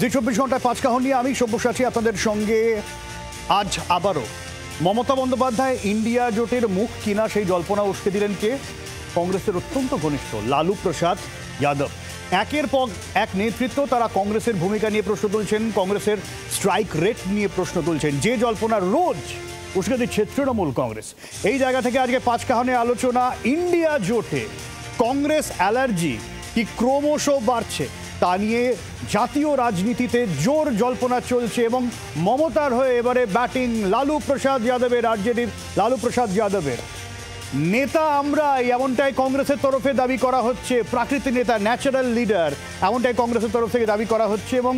জি 24 ঘন্টায় পাঁচ কাহন নিয়ে আমি সব্যসাচী আপনাদের সঙ্গে। আজ আবারও মমতা বন্দ্যোপাধ্যায় ইন্ডিয়া জোটের মুখ কিনা সেই জল্পনা উস্কে দিলেন কে? কংগ্রেসের অত্যন্ত ঘনিষ্ঠ লালু প্রসাদ যাদব। একের পর এক নেতৃত্ব তারা কংগ্রেসের ভূমিকা নিয়ে প্রশ্ন তুলছেন, কংগ্রেসের স্ট্রাইক রেট নিয়ে প্রশ্ন তুলছেন, যে জল্পনা রোজ উস্কে দিচ্ছে তৃণমূল কংগ্রেস। এই জায়গা থেকে আজকে পাঁচ কাহনে আলোচনা, ইন্ডিয়া জোটে কংগ্রেস অ্যালার্জি কি ক্রমশ বাড়ছে তা নিয়ে জাতীয় রাজনীতিতে জোর জল্পনা চলছে এবং মমতার হয়ে এবারে ব্যাটিং লালু প্রসাদ যাদবের, আরজেডির লালু প্রসাদ যাদবের। নেতা আমরা এমনটাই কংগ্রেসের তরফে দাবি করা হচ্ছে, প্রাকৃতিক নেতা, ন্যাচারাল লিডার এমনটাই কংগ্রেসের তরফ থেকে দাবি করা হচ্ছে এবং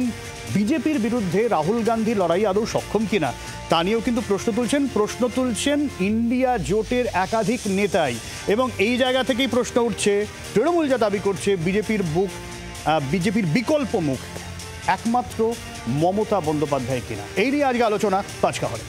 বিজেপির বিরুদ্ধে রাহুল গান্ধী লড়াই আদৌ সক্ষম কিনা তা নিয়েও কিন্তু প্রশ্ন তুলছেন ইন্ডিয়া জোটের একাধিক নেতাই। এবং এই জায়গা থেকেই প্রশ্ন উঠছে, তৃণমূল যা দাবি করছে বিজেপির বিকল্প মুখ একমাত্র মমতা বন্দ্যোপাধ্যায় কিনা, এই নিয়ে আজকে আলোচনা পাঁচ কাহনে।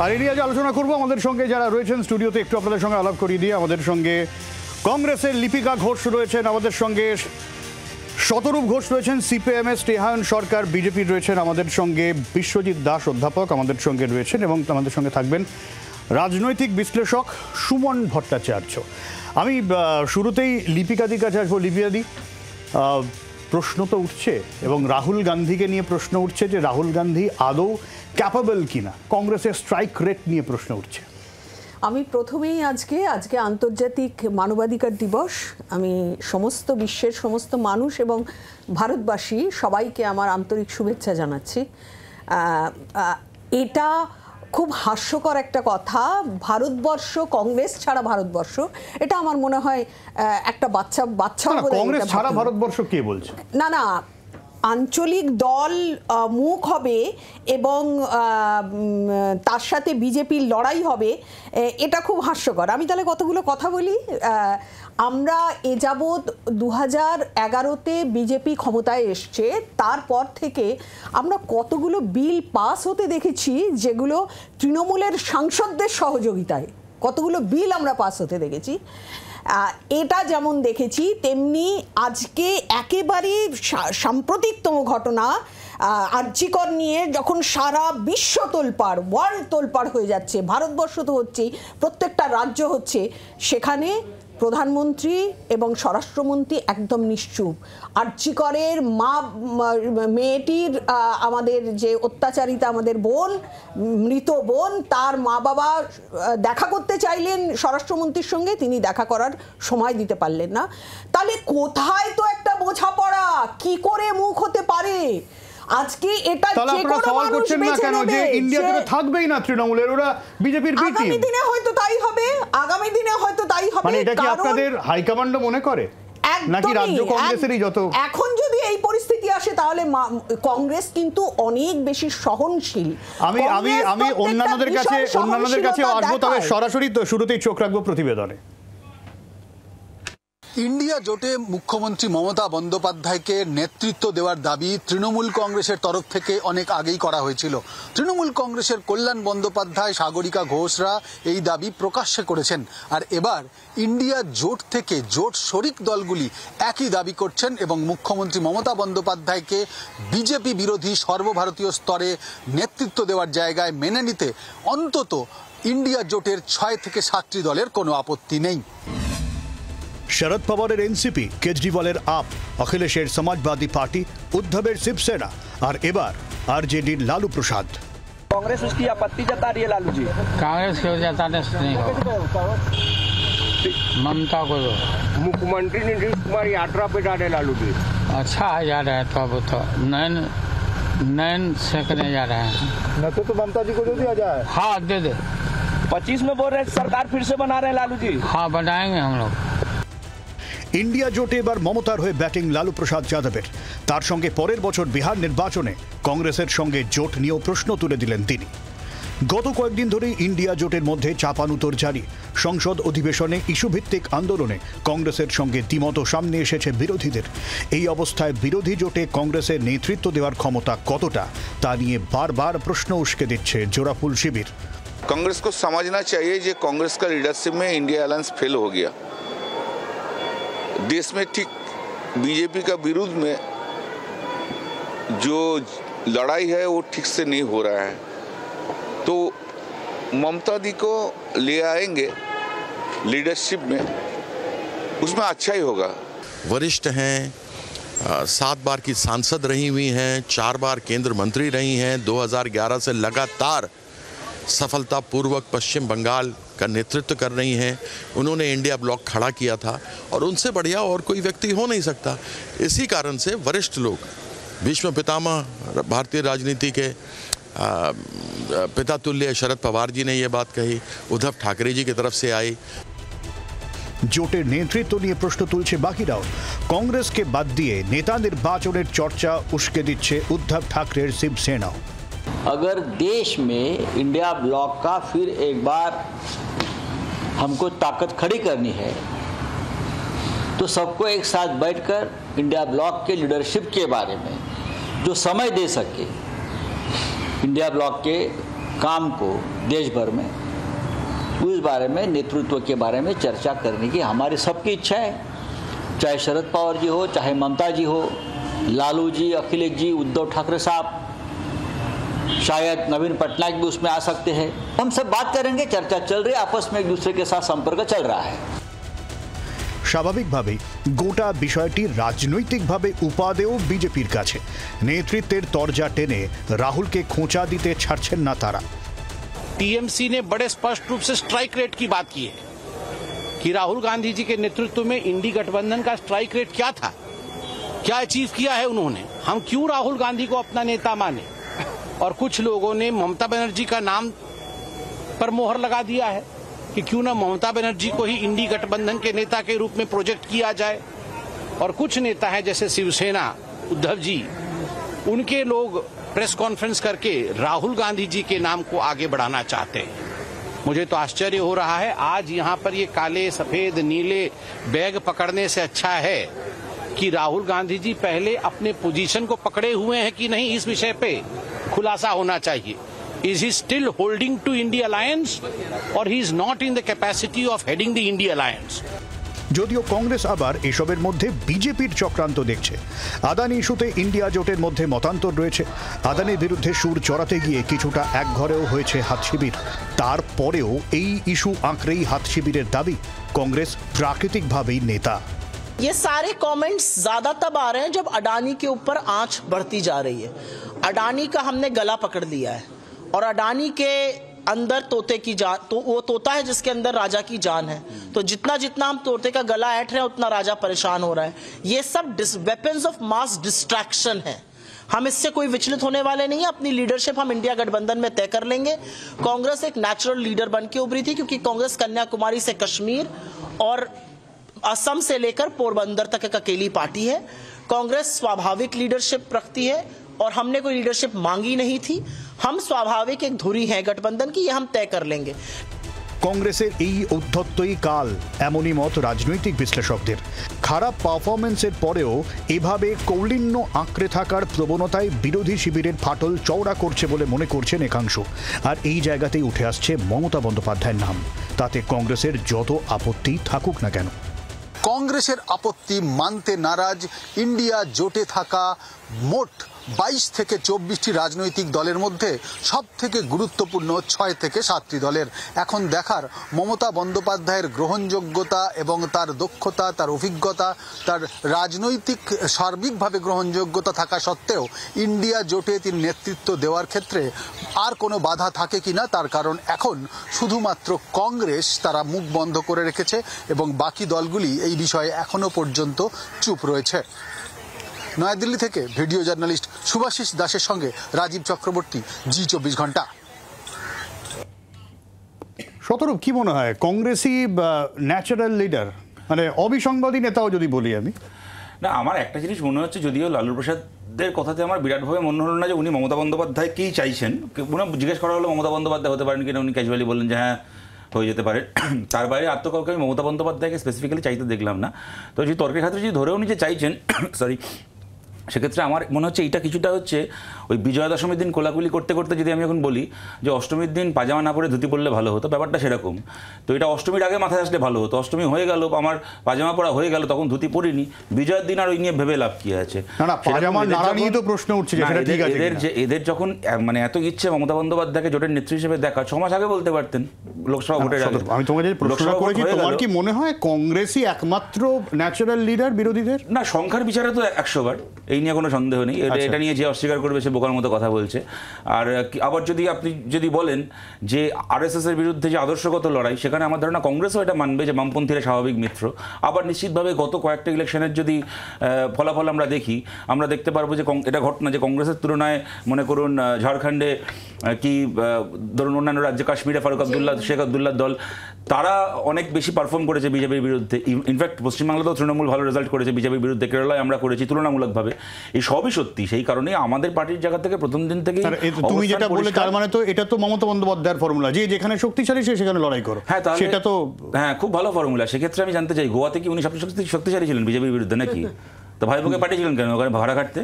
আর এই নিয়ে আজ আলোচনা করবো আমাদের সঙ্গে যারা রয়েছেন স্টুডিওতে, একটু আপনাদের সঙ্গে আলাপ করিয়ে দিয়ে। আমাদের সঙ্গে কংগ্রেসের লিপিকা ঘোষ রয়েছেন, আমাদের সঙ্গে শতরূপ ঘোষ রয়েছেন, সিপিএমের স্নেহায়ন সরকার, বিজেপির রয়েছেন আমাদের সঙ্গে বিশ্বজিৎ দাস অধ্যাপক আমাদের সঙ্গে রয়েছেন এবং আমাদের সঙ্গে থাকবেন রাজনৈতিক বিশ্লেষক সুমন ভট্টাচার্য। আমি শুরুতেই লিপিকাদির কাছে আসবো। লিপিকাদি, প্রশ্ন তো উঠছে এবং রাহুল গান্ধীকে নিয়ে প্রশ্ন উঠছে যে রাহুল গান্ধী আদৌ ক্যাপাবল কিনা, কংগ্রেসের স্ট্রাইক রেট নিয়ে প্রশ্ন উঠছে। আমি প্রথমেই আজকে আন্তর্জাতিক মানবাধিকার দিবস। আমি সমস্ত বিশ্বের সমস্ত মানুষ এবং ভারতবাসী সবাইকে আমার আন্তরিক শুভেচ্ছা জানাচ্ছি। এটা খুব হাস্যকর একটা কথা, ভারতবর্ষ কংগ্রেস ছাড়া ভারতবর্ষ, এটা আমার মনে হয় একটা বাচ্চা কংগ্রেস ছাড়া ভারতবর্ষ কে বলছে? না, আঞ্চলিক দল মুখ হবে এবং তার সাথে বিজেপির লড়াই হবে, এটা খুব হাস্যকর। আমি তাহলে কতগুলো কথা বলি। আমরা এ যাবৎ 2011-তে বিজেপি ক্ষমতায় এসছে, তারপর থেকে আমরা কতগুলো বিল পাস হতে দেখেছি যেগুলো তৃণমূলের সাংসদদের সহযোগিতায়, কতগুলো বিল আমরা পাস হতে দেখেছি। এটা যেমন দেখেছি, তেমনি আজকে একেবারে সাম্প্রতিকতম ঘটনা আরজি কর নিয়ে যখন সারা বিশ্ব তোলপাড়, ওয়ার্ল্ড তোলপাড় হয়ে যাচ্ছে, ভারতবর্ষ তো হচ্ছেই, প্রত্যেকটা রাজ্য হচ্ছে, সেখানে প্রধানমন্ত্রী এবং স্বরাষ্ট্রমন্ত্রী একদম নিশ্চুপ। আরজি করের মেয়েটির আমাদের যে অত্যাচারিতা, আমাদের বোন, মৃত বোন, তার মা বাবা দেখা করতে চাইলেন স্বরাষ্ট্রমন্ত্রীর সঙ্গে, তিনি দেখা করার সময় দিতে পারলেন না। তাহলে কোথায় তো একটা বোঝাপড়া, কি করে মুখ হতে পারে? আজকে এটা যে কোনো মানুষ বেছে নেবে যে ইন্ডিয়াতে থাকবেই না তৃণমূলের, ওরা বিজেপির বি টিম। আগামী দিনে হয়তো তাই হবে, মানে এটা কি আপনাদের হাইকমান্ড মনে করে নাকি রাজ্য কংগ্রেসেরই যত? এখন যদি এই পরিস্থিতি আসে তাহলে কংগ্রেস কিন্তু অনেক বেশি সহনশীল। আমি অন্যান্যদের কাছে আসবো, তবে সরাসরি শুরুতেই চোখ রাখবো প্রতিবেদনে। ইন্ডিয়া জোটে মুখ্যমন্ত্রী মমতা বন্দ্যোপাধ্যায়কে নেতৃত্ব দেওয়ার দাবি তৃণমূল কংগ্রেসের তরফ থেকে অনেক আগেই করা হয়েছিল। তৃণমূল কংগ্রেসের কল্যাণ বন্দ্যোপাধ্যায়, সাগরিকা ঘোষরা এই দাবি প্রকাশ্যে করেছেন। আর এবার ইন্ডিয়া জোট থেকে জোট শরিক দলগুলি একই দাবি করছেন এবং মুখ্যমন্ত্রী মমতা বন্দ্যোপাধ্যায়কে বিজেপি বিরোধী সর্বভারতীয় স্তরে নেতৃত্ব দেওয়ার জায়গায় মেনে নিতে অন্তত ইন্ডিয়া জোটের 6 থেকে 7টি দলের কোনো আপত্তি নেই। শরদ পাওয়ারের এনসিপি, কেজরিওয়ালের আপ, অখিলেশের সমাজবাদী পার্টি, উদ্ধবের শিবসেনা আর এবার আরজেডির লালু প্রসাদ। कांग्रेस उसकी आपत्ति जता रही है लालू जी। कांग्रेस को जताने से नहीं होगा, ममता को दो। मुख्यमंत्री नीतीश कुमार यात्रा पे जा रहे लालू जी। अच्छा जा रहा है, तो अब तो नैन सेकने जा रहे हैं न तो ममता जी को दे दिया जाए। हाँ दे 25 में बोल रहे सरकार फिर से बना रहे हैं लालू जी। हाँ बनाएंगे हम लोग। ইন্ডিয়া জোটে এবার মমতার হয়ে ব্যাটিং লালু প্রসাদ যাদবের। তার সঙ্গে পরের বছর বিহার নির্বাচনে কংগ্রেসের সঙ্গে জোট নিয়েও প্রশ্ন তুলে দিলেন তিনি। গত কয়েকদিন ধরেই ইন্ডিয়া জোটের মধ্যে চাপানুতোর জারি। সংসদ অধিবেশনে ইস্যুভিত্তিক আন্দোলনে কংগ্রেসের সঙ্গে দ্বিমত সামনে এসেছে বিরোধীদের। এই অবস্থায় বিরোধী জোটে কংগ্রেসের নেতৃত্ব দেওয়ার ক্ষমতা কতটা তা নিয়ে বারবার প্রশ্ন উস্কে দিচ্ছে জোড়াফুল শিবির। कांग्रेस को समझना चाहिए कि कांग्रेस का लीडरशिप में इंडिया अलायंस फेल हो गया। देश में ठीक बीजेपी का विरुद्ध में जो लड़ाई है वो ठीक से नहीं हो रहा है, तो ममता दी को ले आएंगे लीडरशिप में, उसमें अच्छा ही होगा। वरिष्ठ हैं, 7 बार की सांसद रही हुई हैं, 4 बार केंद्र मंत्री रही हैं, 2011 से लगातार सफलतापूर्वक पश्चिम बंगाल का नेतृत्व कर रही हैं। उन्होंने इंडिया ब्लॉक खड़ा किया था और उनसे बढ़िया और कोई व्यक्ति हो नहीं सकता। इसी कारण से वरिष्ठ लोग, भीष्म पितामह भारतीय राजनीति के पिता तुल्य शरद पवार जी ने ये बात कही, उद्धव ठाकरे जी की तरफ से आई। জোটের নেতৃত্ব নিয়ে প্রশ্ন তুলছে বাকিরাও। কংগ্রেসকে বাদ দিয়ে নেতা নির্বাচনের চর্চা উস্কে দিচ্ছে উদ্ধব ঠাকরের শিবসেনাও। अगर देश में इंडिया ब्लॉक का फिर एक बार हमको ताकत खड़ी करनी है तो सबको एक साथ बैठकर इंडिया ब्लॉक के लीडरशिप के बारे में जो समय दे सके, इंडिया ब्लॉक के काम को देश भर में, उस बारे में नेतृत्व के बारे में चर्चा करने की हमारी सबकी इच्छा है। चाहे शरद पवार जी हो, चाहे ममता जी हो, लालू जी, अखिलेश जी, उद्धव ठाकरे साहब, शायद नवीन पटनायक भी उसमें आ सकते हैं। हम सब बात करेंगे, चर्चा चल रही है, आपस में एक दूसरे के साथ संपर्क चल रहा है। স্বাভাবিকভাবেই গোটা বিষয়টি রাজনৈতিকভাবে উপাদেয় বিজেপির কাছে। নেতৃত্বের তরজা টেনে রাহুলকে খোঁচা দিতে ছাড়ছেন না তারা। टीएमसी ने बड़े स्पष्ट रूप से स्ट्राइक रेट की बात की है कि राहुल गांधी जी के नेतृत्व में इंडी गठबंधन का स्ट्राइक रेट क्या था, क्या अचीव किया है उन्होंने, हम क्यों राहुल गांधी को अपना नेता माने। और कुछ लोगों ने ममता बनर्जी का नाम पर मोहर लगा दिया है कि क्यों ना ममता बनर्जी को ही इंडी गठबंधन के नेता के रूप में प्रोजेक्ट किया जाए। और कुछ नेता हैं जैसे शिवसेना, उद्धव जी, उनके लोग प्रेस कॉन्फ्रेंस करके राहुल गांधी जी के नाम को आगे बढ़ाना चाहते हैं। मुझे तो आश्चर्य हो रहा है, आज यहाँ पर ये काले सफेद नीले बैग पकड़ने से अच्छा है कि राहुल गांधी जी पहले अपने पोजीशन को पकड़े हुए हैं कि नहीं, इस विषय पे खुलासा होना चाहिए। Is he still holding to India Alliance or he is not in the capacity of heading the India Alliance? যদিও কংগ্রেস আবার এসবের মধ্যে বিজেপির চক্রান্ত দেখছে। আদানি ইস্যুতে ইন্ডিয়া জোটের মধ্যে মতান্তর রয়েছে। আদানির বিরুদ্ধে সুর চড়াতে গিয়ে কিছুটা একঘরেও হয়েছে হাত শিবির। তারপরেও এই ইস্যু আঁকড়েই হাত শিবিরের দাবি কংগ্রেস প্রাকৃতিকভাবেই নেতা। ये सारे कमेंट्स ज्यादा तब आ रहे हैं जब अडानी के ऊपर आंच बढ़ती जा रही है। अडानी का हमने गला पकड़ लिया है और अडानी के अंदर तोते की जान, तो वो तोता है जिसके अंदर राजा की जान है, तो जितना जितना हम तोते का गला ऐंठ रहे हैं उतना राजा परेशान हो रहा है। ये सब वेपन्स ऑफ मास डिस्ट्रैक्शन है। हम इससे कोई विचलित होने वाले नहीं है। अपनी लीडरशिप हम इंडिया गठबंधन में तय कर लेंगे। कांग्रेस एक नेचुरल लीडर बन के उभरी थी क्योंकि कांग्रेस कन्याकुमारी से कश्मीर और असम से लेकर पोरबंदर तक एक अकेली पार्टी है। कांग्रेस स्वाभाविक लीडरशिप रखती है और हमने कोई लीडरशिप मांगी नहीं थी। हम स्वाभाविक एक धुरी है गठबंधन की, ये हम तय कर लेंगे। কংগ্রেসের এই ঔদ্ধত্যই কাল, এমনই মত রাজনৈতিক বিশ্লেষকদের। খারাপ পারফরমেন্সের পরেও এভাবে কৌলিন্য আঁকড়ে থাকার প্রবণতায় বিরোধী শিবিরের ফাটল চওড়া করছে বলে মনে করছেন একাংশ। আর এই জায়গাতেই উঠে আসছে মমতা বন্দ্যোপাধ্যায়ের নাম। তাতে কংগ্রেসের যত আপত্তি থাকুক না কেন। কংগ্রেসের আপত্তি মানতে নারাজ ইন্ডিয়া জোটে থাকা মোট 22 থেকে 24টি রাজনৈতিক দলের মধ্যে সব থেকে গুরুত্বপূর্ণ 6 থেকে 7টি দলের। এখন দেখার মমতা বন্দ্যোপাধ্যায়ের গ্রহণযোগ্যতা এবং তার দক্ষতা, তার অভিজ্ঞতা, তার রাজনৈতিক সার্বিকভাবে গ্রহণযোগ্যতা থাকা সত্ত্বেও ইন্ডিয়া জোটে তিনি নেতৃত্ব দেওয়ার ক্ষেত্রে আর কোনো বাধা থাকে কিনা। তার কারণ এখন শুধুমাত্র কংগ্রেস তারা মুখ বন্ধ করে রেখেছে এবং বাকি দলগুলি এই বিষয়ে এখনো পর্যন্ত চুপ রয়েছে। নয়াদিল্লি থেকে ভিডিও জার্নালিস্ট শুভাশিস দাসের সঙ্গে রাজীব চক্রবর্তী, জি24 ঘন্টা। শতরূপ, কি মনে হয় কংগ্রেসই ন্যাচারাল লিডার, মানে অবিসংবাদী নেতাও যদি বলি আমি? না, আমার একটা জিনিস মনে হচ্ছে, যদিও লালু প্রসাদ দের কথাতে আমার বিরাটভাবে মনে হলো না যে উনি মমতা বন্দ্যোপাধ্যায় কী চাইছেন। উনি জিজ্ঞেস করা হলো মমতা বন্দ্যোপাধ্যায় হতে পারেন কিনা, উনি ক্যাজুয়ালি বললেন যে হ্যাঁ হয়ে যেতে পারে। তার বাইরে আর তো কাউকে আমি মমতা বন্দ্যোপাধ্যায়কে স্পেসিফিক্যালি চাইতে দেখলাম না। তো যদি তর্কের ক্ষেত্রে যদি ধরেও উনি যে চাইছেন সরি, সেক্ষেত্রে আমার মনে হচ্ছে এটা কিছুটা হচ্ছে ওই বিজয়া দশমীর দিন কোলাকুলি করতে করতে যদি আমি এখন বলি যে অষ্টমীর দিন পাজামা না পরে ধুতি পরলে ভালো হতো, ব্যাপারটা সেরকম। তো এটা অষ্টমীর আগে মাথায় আসলে ভালো হতো, অষ্টমী হয়ে গেল, আমার পাজামা পরা হয়ে গেল, তখন ধুতি পরিনি, বিজয়ের দিন আর ওই নিয়ে ভেবে লাভ কি আছে? এদের যখন মানে এত ইচ্ছে মমতা বন্দ্যোপাধ্যায়কে জোটের নেত্রী হিসেবে দেখা, 6 মাস আগে বলতে পারতেন লোকসভা ভোটের আগে। আমি তোমাকে যে প্রশ্ন করেছি, তোমার কি মনে হয় কংগ্রেসই একমাত্র ন্যাচারাল লিডার বিরোধীদের? না, সংখ্যার বিচারে তো 100 বার, এই নিয়ে কোনো সন্দেহ নেই। এটা নিয়ে যে অস্বীকার করবে সে বোকার মতো কথা বলছে। আর আবার যদি আপনি যদি বলেন যে আরএসএস এর বিরুদ্ধে যে আদর্শগত লড়াই, সেখানে আমার ধারণা কংগ্রেসও এটা মানবে যে বামপন্থীরা স্বাভাবিক মিত্র। আবার নিশ্চিতভাবে গত কয়েকটা ইলেকশনের যদি ফলাফল আমরা দেখি, আমরা দেখতে পারবো যে এটা ঘটনা যে কংগ্রেসের তুলনায় মনে করুন ঝাড়খণ্ডে কি ধরুন অন্যান্য রাজ্যে কাশ্মীরে শেখ আবদুল্লাহ দল, তারা অনেক বেশি পারফর্ম করেছে বিজেপির বিরুদ্ধে। ইনফ্যাক্ট পশ্চিমবাংলাতেও তৃণমূল ভালো রেজাল্ট করেছে বিজেপির বিরুদ্ধে, কেরালায় আমরা করেছি তুলনামূলকভাবে। এই সবই সত্যি, সেই কারণেই আমাদের পার্টির জায়গা থেকে প্রথম দিন থেকে তুমি যেটা বলে তার মানে তো এটা তো মমতা বন্দ্যোপাধ্যায়ের ফর্মুলা, যে যেখানে শক্তিশালী সে সেখানে লড়াই করো। হ্যাঁ, সেটা তো হ্যাঁ খুব ভালো ফর্মুলা। সেক্ষেত্রে আমি জানতে চাই, গোয়াতে কি উনি সবচেয়ে শক্তিশালী ছিলেন বিজেপির বিরুদ্ধে নাকি? তো ভাইপোকে পাঠিয়েছিলেন কেন ওখানে ভাড়া কাটতে?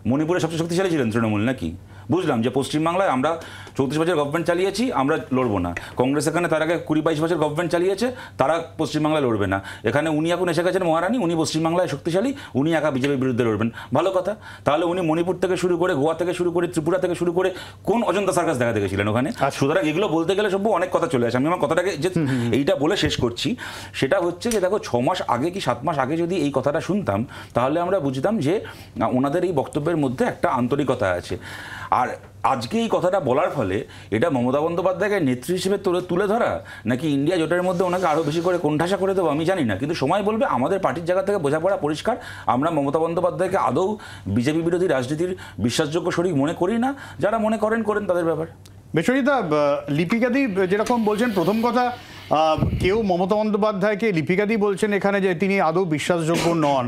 মণিপুরে সবচেয়ে শক্তিশালী ছিলেন তৃণমূল নাকি? বুঝলাম যে পশ্চিমবাংলায় আমরা 34 বছর গভর্নমেন্ট চালিয়েছি, আমরা লড়বো না। কংগ্রেস এখানে তার আগে 20-22 বছর গভর্নমেন্ট চালিয়েছে, তারা পশ্চিমবাংলায় লড়বে না। এখানে উনি এখন এসে গেছেন মহারানী, উনি পশ্চিমবাংলায় শক্তিশালী, উনি একা বিজেপির বিরুদ্ধে লড়বেন। ভালো কথা। তাহলে উনি মণিপুর থেকে শুরু করে, গোয়া থেকে শুরু করে, ত্রিপুরা থেকে শুরু করে কোন অজন্তা সার্কাস দেখাতে গেছিলেন ওখানে? সুতরাং এগুলো বলতে গেলে সব অনেক কথা চলে আসে। আমি আমার কথাটাকে যে এইটা বলে শেষ করছি, সেটা হচ্ছে যে দেখো 6 মাস আগে কি 7 মাস আগে যদি এই কথাটা শুনতাম, তাহলে আমরা বুঝতাম যে ওনাদের এই বক্তব্যের মধ্যে একটা আন্তরিকতা আছে। আর আজকে এই কথাটা বলার ফলে এটা মমতা বন্দ্যোপাধ্যায়কে নেত্রী হিসেবে তুলে ধরা, নাকি ইন্ডিয়া জোটের মধ্যে ওনাকে আরও বেশি করে কোণঠাসা করে দেবো আমি জানি না, কিন্তু সময় বলবে। আমাদের পার্টির জায়গা থেকে বোঝাপড়া পরিষ্কার, আমরা মমতা বন্দ্যোপাধ্যায়কে আদৌ বিজেপি বিরোধী রাজনীতির বিশ্বাসযোগ্য শরিক মনে করি না। যারা মনে করেন তাদের ব্যাপার। বিশ্বজিৎদা, লিপিকাদি যেরকম বলছেন, প্রথম কথা কেউ মমতা বন্দ্যোপাধ্যায়কে লিপিকাদি বলছেন এখানে যে তিনি আদৌ বিশ্বাসযোগ্য নন।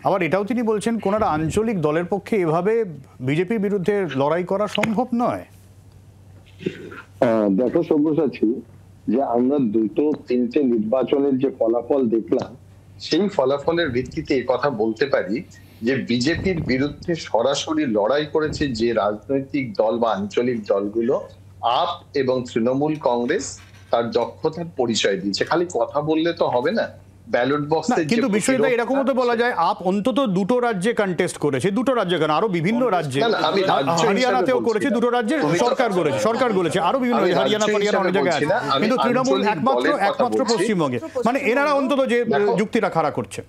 আবার এটাও তিনি বলছেন কোন একটা আঞ্চলিক দলের পক্ষে এভাবে বিজেপির বিরুদ্ধে লড়াই করা সম্ভব নয়। দেখো সব্যসাচী, যে আমরা 2-3টে নির্বাচনের যে ফলাফল দেখলাম, সেই ফলাফলের ভিত্তিতে এই কথা বলতে পারি যে বিজেপির বিরুদ্ধে সরাসরি লড়াই করেছে যে রাজনৈতিক দল বা আঞ্চলিক দলগুলো, আপ এবং তৃণমূল কংগ্রেস, তার দক্ষতার পরিচয় দিয়েছে। খালি কথা বললে তো হবে না, ব্যালট বক্সে। কিন্তু বিষয়টা এরকমও তো বলা যায়, আপ অন্তত 2টো রাজ্যে কন্টেস্ট করেছে, 2টো রাজ্যে কেন, আরো বিভিন্ন রাজ্যে, হরিয়ানাতেও করেছে, 2টো রাজ্যে সরকার করেছে, আরো বিভিন্ন হরিয়ানা অনেক জায়গায় আছে, কিন্তু তৃণমূল একমাত্র পশ্চিমবঙ্গে। মানে এনারা অন্তত যে যুক্তিটা খাড়া করছে।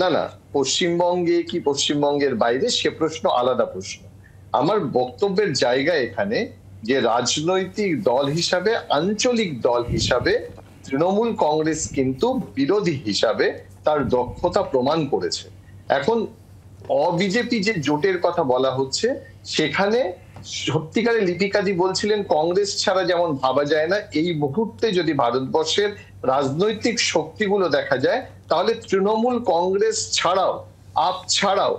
না, পশ্চিমবঙ্গে কি পশ্চিমবঙ্গের বাইরে, সে প্রশ্ন আলাদা প্রশ্ন। আমার বক্তব্যের জায়গা এখানে যে রাজনৈতিক দল হিসাবে, আঞ্চলিক দল হিসাবে তৃণমূল কংগ্রেস কিন্তু বিরোধী হিসাবে তার দক্ষতা প্রমাণ করেছে। এখন অবিজেপি যে জোটের কথা বলা হচ্ছে, সেখানে সত্যিকারে লিপিকাদি বলছিলেন কংগ্রেস ছাড়া যেমন ভাবা যায় না, এই মুহূর্তে যদি ভারতবর্ষের রাজনৈতিক শক্তিগুলো দেখা যায়, তাহলে তৃণমূল কংগ্রেস ছাড়াও, আপ ছাড়াও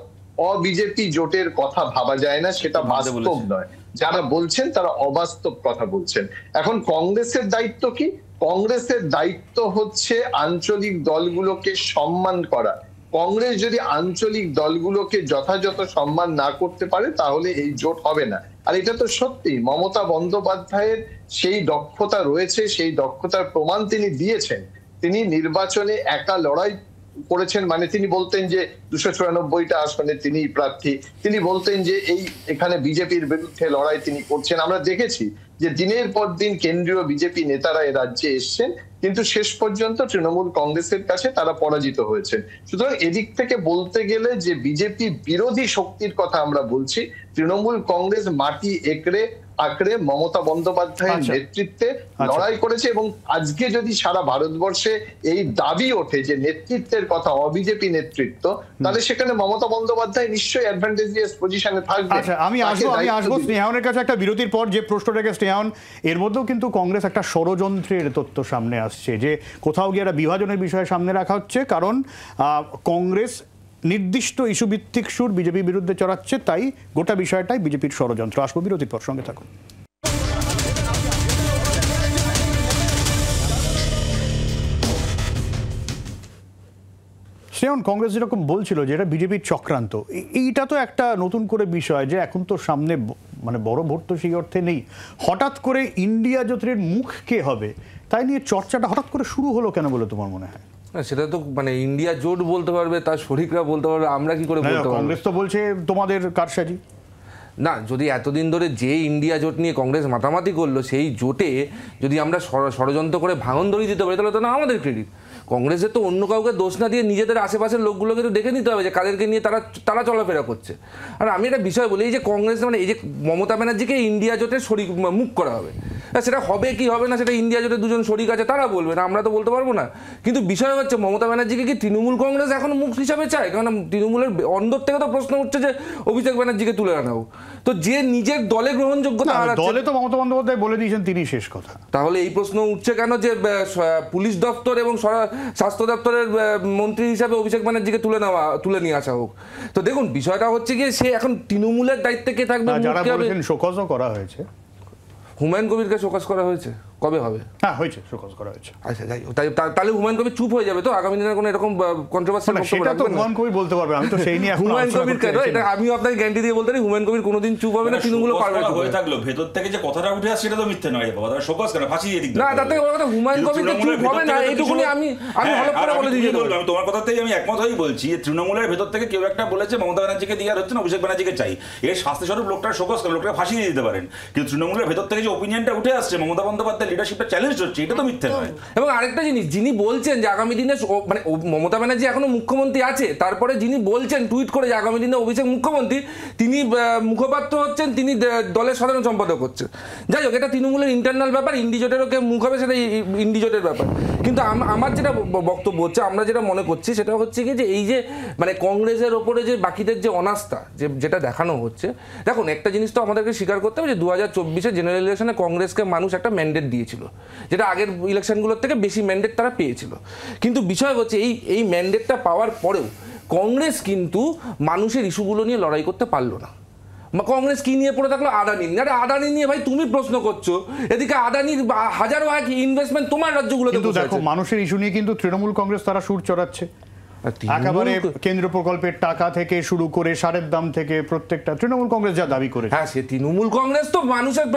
অবিজেপি জোটের কথা ভাবা যায় না, সেটা বাস্তব নয়। যারা বলছেন তারা অবাস্তব কথা বলছেন। এখন কংগ্রেসের দায়িত্ব কি? কংগ্রেসের দায়িত্ব হচ্ছে আঞ্চলিক দলগুলোকে সম্মান করা। কংগ্রেস যদি আঞ্চলিক দলগুলোকে যথাযথ সম্মান না করতে পারে, তাহলে এই জোট হবে না। আর এটা তো সত্যি, মমতা বন্দ্যোপাধ্যায়ের সেই দক্ষতা রয়েছে, সেই দক্ষতার প্রমাণ তিনি দিয়েছেন। তিনি নির্বাচনে একা লড়াই করেছেন, মানে তিনি বলতেন যে 294টা আসনে তিনি প্রার্থী, তিনি বলতেন যে এখানে বিজেপির বিরুদ্ধে লড়াই তিনি করছেন। আমরা দেখেছি যে দিনের পর দিন কেন্দ্রীয় বিজেপি নেতারা এ রাজ্যে এসছেন, কিন্তু শেষ পর্যন্ত তৃণমূল কংগ্রেসের কাছে তারা পরাজিত হয়েছেন। সুতরাং এদিক থেকে বলতে গেলে যে বিজেপি বিরোধী শক্তির কথা আমরা বলছি, তৃণমূল কংগ্রেস মাটি আঁকড়ে মমতা বন্দ্যোপাধ্যায়ের নেতৃত্বে লড়াই করেছে। এবং আজকে যদি সারা ভারতবর্ষে এই দাবি ওঠে যে নেতৃত্বের কথা, অবিজেপি নেতৃত্ব, তাহলে সেখানে মমতা বন্দ্যোপাধ্যায় নিশ্চয়ই অ্যাডভান্টেজিয়াস পজিশনে থাকবে। আচ্ছা, আমি আসবো স্নেহানের কাছে একটা বিরতির পর। যে প্রশ্নটাকে স্নেহান, এর মধ্যেও কিন্তু কংগ্রেস একটা ষড়যন্ত্রের তথ্য সামনে আসছে, যে কোথাও গিয়ে একটা বিভাজনের বিষয়ে সামনে রাখা হচ্ছে, কারণ কংগ্রেস নির্দিষ্ট ইস্যু ভিত্তিক সুর বিজেপির বিরুদ্ধে চড়াচ্ছে, তাই গোটা বিষয়টাই বিজেপির ষড়যন্ত্র। আসবো বিরতির পর, সঙ্গে থাকুন। শ্রেয়ন, কংগ্রেস যেরকম বলছিল যে এটা বিজেপির চক্রান্ত, এইটা তো একটা নতুন করে বিষয় যে এখন তো সামনে মানে বড় ভোট তো সেই অর্থে নেই, হঠাৎ করে ইন্ডিয়া জোটের মুখ কে হবে তাই নিয়ে চর্চাটা হঠাৎ করে শুরু হলো কেন বলে তোমার মনে হয়? সেটা তো মানে ইন্ডিয়া জোট বলতে পারবে, তার শরিকরা বলতে পারবে, আমরা কি করে বলতে পারবো? কংগ্রেস তো বলছে তোমাদের কারসাজি। না, যদি এতদিন ধরে যে ইন্ডিয়া জোট নিয়ে কংগ্রেস মাতামাতি করলো সেই জোটে যদি আমরা ষড়যন্ত্র করে ভাঙন ধরিয়ে দিতে পারি তাহলে তো না আমাদের ক্রেডিট। কংগ্রেসের তো অন্য কাউকে দোষ না দিয়ে নিজেদের আশেপাশের লোকগুলোকে তো দেখে নিতে হবে যে কাদেরকে নিয়ে তারা চলাফেরা করছে। আর আমি একটা বিষয় বলি, এই যে কংগ্রেস মানে এই যে মমতা ব্যানার্জিকে ইন্ডিয়া জোটের শরিক মুখ করা হবে, সেটা হবে কি হবে না সেটা ইন্ডিয়া জোটের দুজন শরিক আছে তারা বলবে, না আমরা তো বলতে পারবো না। কিন্তু বিষয় হচ্ছে মমতা ব্যানার্জিকে কি তৃণমূল কংগ্রেস এখন মুখ হিসাবে চায়? কারণ তৃণমূলের অন্দর থেকে তো প্রশ্ন উঠছে যে অভিষেক ব্যানার্জিকে তুলে আনা হোক, তো যে নিজের দলে গ্রহণযোগ্যতা দলে তো মমতা বন্দ্যোপাধ্যায় বলে দিয়েছেন তিনি শেষ কথা। তাহলে এই প্রশ্ন উঠছে কেন যে পুলিশ দপ্তর এবং স্বাস্থ্য দপ্তরের মন্ত্রী হিসাবে অভিষেক ব্যানার্জিকে তুলে নিয়ে আসা হোক? তো দেখুন বিষয়টা হচ্ছে গিয়ে সে এখন তৃণমূলের দায়িত্বে কে থাকবে? যারা বলেছেন শোকজও করা হয়েছে, হুমায়ুন কবিরকে শোকজ করা হয়েছে, কবে হবে? হ্যাঁ হয়েছে, শোকজ করা হয়েছে। আচ্ছা যাই হোক, তাহলে হুমায়ুন কবির চুপ হয়ে যাবে তো আগামী দিনে কোনো এরকম কন্ট্রোভার্সি? সেটা তো হুমায়ুন কবির বলতে পারবে, আমি তো সেই নিয়ে হুমায়ুন কবির কেন, এটা আমি আপনাকে গ্যারান্টি দিয়ে বলতে পারি হুমায়ুন কবির কোনোদিন চুপ হবে না, তৃণমূল পারবে না। হয়ে থাকলো ভেতর থেকে যে কথাটা উঠে আসছে সেটা তো মিথ্যে নয় বাবা, তারা শোকজ কেন ফাঁসি দিয়ে দিক না, তার থেকে বড় কথা হুমায়ুন কবির তো চুপ হবে না, এইটুকুনি আমি হলপ করে বলে দিই। আমি তোমার কথাতেই আমি একমত হয়েই বলছি যে তৃণমূলের ভেতর থেকে কেউ একটা বলেছে মমতা ব্যানার্জিকে দিয়ে আর হচ্ছে না, অভিষেক ব্যানার্জিকে চাই, এর শাস্তি স্বরূপ লোকটার শোকজ করে লোকটা ফাঁসি দিয়ে দিতে পারেন। কিন্তু তৃণমূলের ভেতর থেকে যে ওপিনিয়নটা উঠে আসছে মমতা বন্দ্যোপাধ্যায় লিডারশিপটা চ্যালেঞ্জ হচ্ছে, এটা তো মিথ্যে নয়। এবং আরেকটা জিনিস, যিনি বলছেন যে আগামী দিনে মানে মমতা ব্যানার্জি এখনো মুখ্যমন্ত্রী আছে, তারপরে যিনি বলছেন টুইট করে যে আগামী দিনে অভিষেক মুখ্যমন্ত্রী, তিনি মুখপাত্র হচ্ছেন, তিনি দলের সাধারণ সম্পাদক হচ্ছেন। যাই হোক, এটা তৃণমূলের ইন্টারনাল ব্যাপার, ইন্ডিজোটেরও কে মুখ হবে সেটা ইন্ডিজোটের ব্যাপার। কিন্তু আমার যেটা বক্তব্য হচ্ছে, আমরা যেটা মনে করছি সেটা হচ্ছে কি যে এই যে মানে কংগ্রেসের ওপরে যে বাকিদের যে অনাস্থা যেটা দেখানো হচ্ছে, দেখুন একটা জিনিস তো আমাদেরকে স্বীকার করতে হবে যে 2024 জেনারেল ইলেকশনে কংগ্রেসকে মানুষ একটা ম্যান্ডেট দিয়েছিল, যেটা আগের ইলেকশনগুলোর থেকে বেশি ম্যান্ডেট তারা পেয়েছিল। কিন্তু বিষয় হচ্ছে এই ম্যান্ডেটটা পাওয়ার পরেও কংগ্রেস কিন্তু মানুষের ইস্যুগুলো নিয়ে লড়াই করতে পারলো না। কংগ্রেস কি নিয়ে পড়ে থাকলো? আদানি নিয়ে। আরে আদানি নিয়ে ভাই তুমি প্রশ্ন করছো, এদিকে আদানির হাজারো ইনভেস্টমেন্ট তোমার রাজ্যগুলোতে। কিন্তু দেখো মানুষের ইস্যু নিয়ে কিন্তু তৃণমূল কংগ্রেস তারা সুর চড়াচ্ছে, একেবারে কেন্দ্র প্রকল্পের টাকা থেকে শুরু করে সারের দাম থেকে প্রত্যেকটা তৃণমূল কংগ্রেস যা দাবি করে। হ্যাঁ, সে তৃণমূল কংগ্রেস তো মানুষের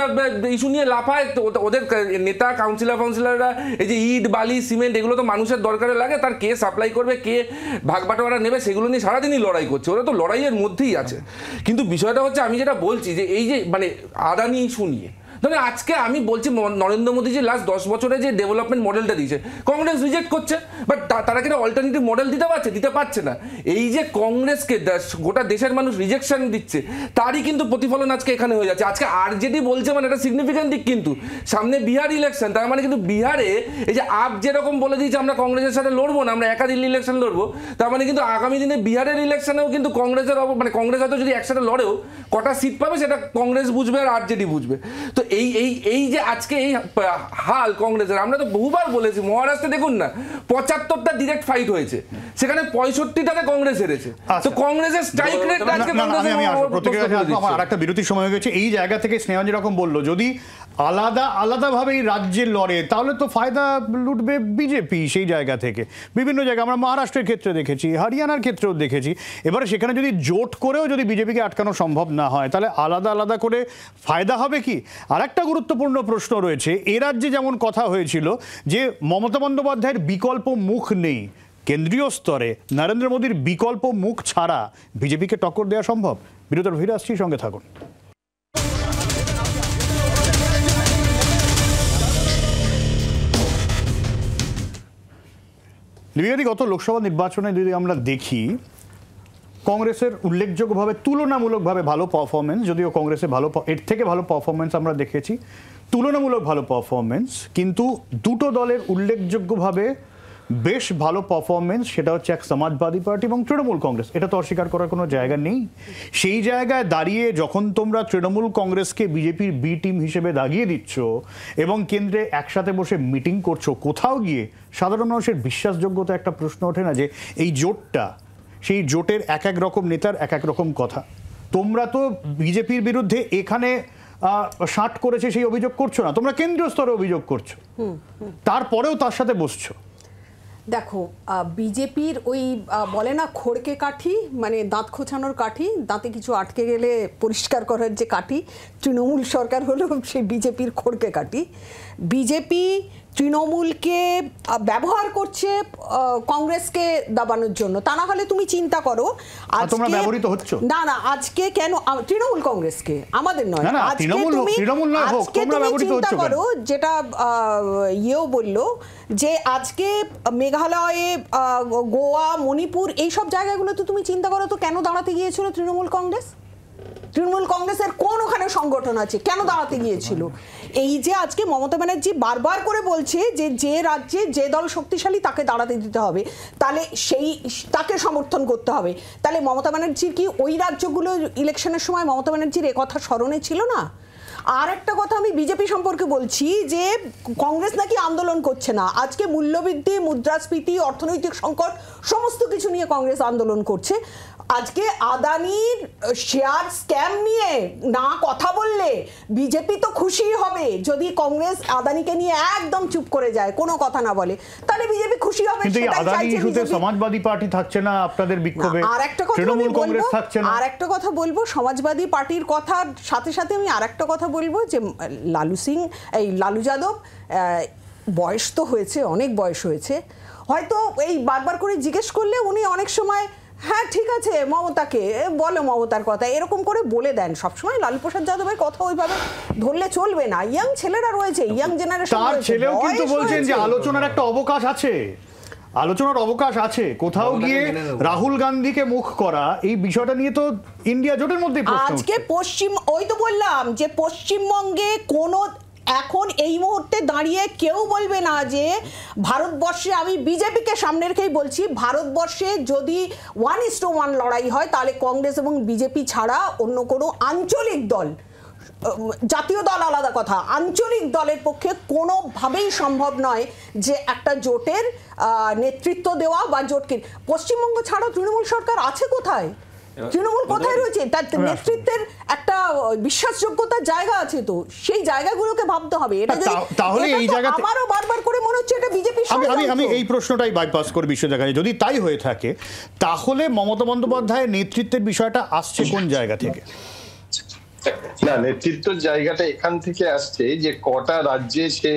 ইস্যু নিয়ে লাফায়, ওদের নেতা কাউন্সিলররা এই যে ইট বালি সিমেন্ট এগুলো তো মানুষের দরকারে লাগে, তার কে সাপ্লাই করবে, কে ভাগ বাটোয়ারা নেবে, সেগুলো নিয়ে সারাদিনই লড়াই করছে, ওরা তো লড়াইয়ের মধ্যেই আছে। কিন্তু বিষয়টা হচ্ছে আমি যেটা বলছি যে এই যে মানে আদানি ইস্যু নিয়ে ধরেন আজকে আমি বলছি নরেন্দ্র মোদী যে লাস্ট 10 বছরে যে ডেভেলপমেন্ট মডেলটা দিয়েছে কংগ্রেস রিজেক্ট করছে, বাট তারা কি অল্টারনেটিভ মডেল দিতে পারছে না। এই যে কংগ্রেসকে গোটা দেশের মানুষ রিজেকশন দিচ্ছে, তারই কিন্তু প্রতিফলন আজকে এখানে হয়ে যাচ্ছে। আজকে আরজেডি বলছে মানে এটা সিগনিফিক্যান্ট দিক, কিন্তু সামনে বিহার ইলেকশন, তার মানে কিন্তু বিহারে এই যে আপ যেরকম বলে দিয়েছে আমরা কংগ্রেসের সাথে লড়বো না, আমরা একা দিল্লি ইলেকশন লড়বো, তার মানে কিন্তু আগামী দিনে বিহারের ইলেকশনেও কিন্তু কংগ্রেসের মানে কংগ্রেস হয়তো যদি একসাথে লড়েও কটা সিট পাবে সেটা কংগ্রেস বুঝবে আর আরজেডি বুঝবে। তো এই যে আজকে এই হাল কংগ্রেসের, আমরা তো বহুবার বলেছি, মহারাষ্ট্রে দেখুন না 75টা ডিরেক্ট ফাইট হয়েছে, সেখানে 65টাতে কংগ্রেস হেরেছে। তো কংগ্রেসের স্ট্রাইক রেট আজকে আরেকটা বিরতির সময় হয়ে গেছে। এই জায়গা থেকে স্নেহা যেরকম বললো, যদি আলাদাভাবে এই রাজ্যে লড়ে তাহলে তো ফায়দা লুটবে বিজেপি। সেই জায়গা থেকে বিভিন্ন জায়গায় আমরা মহারাষ্ট্রের ক্ষেত্রে দেখেছি, হরিয়ানার ক্ষেত্রেও দেখেছি। এবারে সেখানে যদি জোট করেও যদি বিজেপিকে আটকানো সম্ভব না হয় তাহলে আলাদা করে ফায়দা হবে কি? আর একটা গুরুত্বপূর্ণ প্রশ্ন রয়েছে, এ রাজ্যে যেমন কথা হয়েছিল যে মমতা বন্দ্যোপাধ্যায়ের বিকল্প মুখ নেই, কেন্দ্রীয় স্তরে নরেন্দ্র মোদীর বিকল্প মুখ ছাড়া বিজেপিকে টক্কর দেওয়া সম্ভব? বিরতির ফিরে আসছি, সঙ্গে থাকুন। গত লোকসভা নির্বাচনে যদি আমরা দেখি, কংগ্রেসের উল্লেখযোগ্যভাবে তুলনামূলকভাবে ভালো পারফরমেন্স, যদিও কংগ্রেসে এর থেকে ভালো পারফরমেন্স আমরা দেখেছি, তুলনামূলক ভালো পারফরমেন্স, কিন্তু দুটো দলের উল্লেখযোগ্যভাবে বেশ ভালো পারফরমেন্স, সেটা হচ্ছে এক সমাজবাদী পার্টি এবং তৃণমূল কংগ্রেস। এটা তো অস্বীকার করার কোনো জায়গা নেই। সেই জায়গায় দাঁড়িয়ে যখন তোমরা তৃণমূল কংগ্রেসকে বিজেপির বি টিম হিসেবে দাগিয়ে দিচ্ছ এবং কেন্দ্রে একসাথে বসে মিটিং করছো, কোথাও গিয়ে সাধারণ মানুষের বিশ্বাসযোগ্যতা একটা প্রশ্ন ওঠে না যে এই জোটটা সেই জোটের এক এক রকম নেতার এক এক রকম কথা। তোমরা তো বিজেপির বিরুদ্ধে এখানে ষাট করেছে সেই অভিযোগ করছো না, তোমরা কেন্দ্রীয় স্তরে অভিযোগ করছো, তারপরেও তার সাথে বসছো। দেখো, বিজেপির ওই বলে না খড়কে কাঠি, মানে দাঁত খোঁচানোর কাঠি, দাঁতে কিছু আটকে গেলে পরিষ্কার করার যে কাঠি, তৃণমূল সরকার হলো সেই বিজেপির খড়কে কাঠি। বিজেপি তৃণমূলকে ব্যবহার করছে কংগ্রেসকে দাবানোর জন্য। তা না হলে তুমি চিন্তা করো তোমরা ব্যবহৃত হচ্ছ। না না, আজকে কেন তৃণমূল কংগ্রেসকে, আমাদের নয়, আজকে তুমি চিন্তা করো, যেটা ইয়েও বললো যে আজকে মেঘালয়ে, গোয়া, মণিপুর এইসব জায়গাগুলোতে তুমি চিন্তা করো তো কেন দাঁড়াতে গিয়েছিল তৃণমূল কংগ্রেস? তৃণমূল কংগ্রেসের কোন ওখানে সংগঠন আছে, কেন দাঁড়াতে গিয়েছিল? এই যে আজকে মমতা ব্যানার্জি বারবার করে বলছে যে যে রাজ্যে যে দল শক্তিশালী তাকে দাঁড়াতে দিতে হবে, তাহলে তাকে সমর্থন করতে হবে। তাহলে মমতা ব্যানার্জির কি ওই রাজ্যগুলো ইলেকশনের সময় মমতা ব্যানার্জির একথা স্মরণে ছিল না? আর একটা কথা আমি বিজেপি সম্পর্কে বলছি যে কংগ্রেস নাকি আন্দোলন করছে না। আজকে মূল্যবৃদ্ধি, মুদ্রাস্ফীতি, অর্থনৈতিক সংকট সমস্ত কিছু নিয়ে কংগ্রেস আন্দোলন করছে। আজকে আদানির শেয়ার স্ক্যাম নিয়ে না কথা বললে বিজেপি তো খুশি হবে। যদি কংগ্রেস আদানিকে নিয়ে একদম চুপ করে যায়, কোনো কথা না বলে, তাহলে বিজেপি খুশি হবে। কিন্তু আদানি ইস্যুতে সমাজবাদী পার্টি থাকছে না আপনাদের বিক্ষোভে, তৃণমূল কংগ্রেস থাকছে না। আর একটা কথা বলবো, সমাজবাদী পার্টির কথার সাথে সাথে আমি আর একটা কথা বলবো যে লালু যাদব বয়স তো হয়েছে, অনেক বয়স হয়েছে, হয়তো এই বারবার করে জিজ্ঞেস করলে উনি অনেক সময় হ্যাঁ ঠিক আছে মমতাকে বলো, মমতার কথা এরকম করে বলে দেন। সবসময় লালু প্রসাদ যাদবের কথা ওইভাবে ধরলে চলবে না। ইয়াং ছেলেরা রয়েছে, ইয়াং জেনারেশন, তার ছেলেও কিন্তু বলছেন যে আলোচনার একটা অবকাশ আছে, আলোচনার অবকাশ আছে। কোথাও গিয়ে রাহুল গান্ধীকে মুখ করা, এই বিষয়টা নিয়ে তো ইন্ডিয়া জোটের মধ্যে আজকে ওই তো বললাম যে পশ্চিমবঙ্গে কোনো এখন এই মুহূর্তে দাঁড়িয়ে কেউ বলবে না যে ভারতবর্ষে, আমি বিজেপিকে সামনে রেখেই বলছি, ভারতবর্ষে যদি 1:1 লড়াই হয় তাহলে কংগ্রেস এবং বিজেপি ছাড়া অন্য কোনো আঞ্চলিক দল, জাতীয় দল আলাদা কথা, আঞ্চলিক দলের পক্ষে কোনোভাবেই সম্ভব নয় যে একটা জোটের নেতৃত্ব দেওয়া বা জোটকে। পশ্চিমবঙ্গ ছাড়া তৃণমূল সরকার আছে কোথায়? তৃণমূল কোথায় রয়েছে? তার নেতৃত্বের একটা বিশ্বাসযোগ্যতার জায়গা আছে, তো সেই জায়গাগুলোকে ভাবতে হবে। এটা যদি তাহলে এই জায়গাতে আমারও বারবার করে মনে হচ্ছে এটা বিজেপি। আমি এই প্রশ্নটাই বাইপাস করে বিশ্ব জায়গায়, যদি তাই হয়ে থাকে তাহলে মমতা বন্দ্যোপাধ্যায়ের নেতৃত্বের বিষয়টা আসছে কোন জায়গা থেকে? না, নেতৃত্বের জায়গাটা এখান থেকে আসছে যে কটা রাজ্যে সে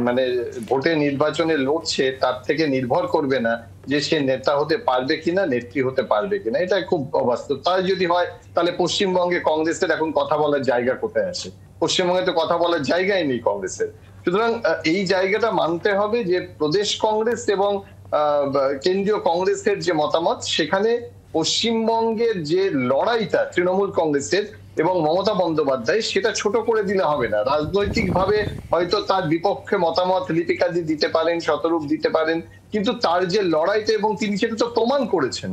মানে ভোটে নির্বাচনে লড়ছে তার থেকে নির্ভর করবে না যে সে নেতা হতে পারবে কিনা, নেত্রী হতে পারবে কিনা। এটা খুব অবাস্তব। তাই যদি হয় তাহলে পশ্চিমবঙ্গে কংগ্রেসের এখন কথা বলার জায়গা কোথায় আসে? পশ্চিমবঙ্গে তো কথা বলার জায়গাই নেই কংগ্রেসের। সুতরাং এই জায়গাটা মানতে হবে যে প্রদেশ কংগ্রেস এবং কেন্দ্রীয় কংগ্রেসের যে মতামত, সেখানে পশ্চিমবঙ্গের যে লড়াইটা তৃণমূল কংগ্রেসের এবং মমতা বন্দ্যোপাধ্যায়, সেটা ছোট করে দিলে হবে না। রাজনৈতিকভাবে হয়তো তার বিপক্ষে মতামত লিপিকাদি দিতে পারেন, শতরূপ দিতে পারেন, কিন্তু তার যে লড়াইটা, এবং তিনি সেটা তো প্রমাণ করেছেন,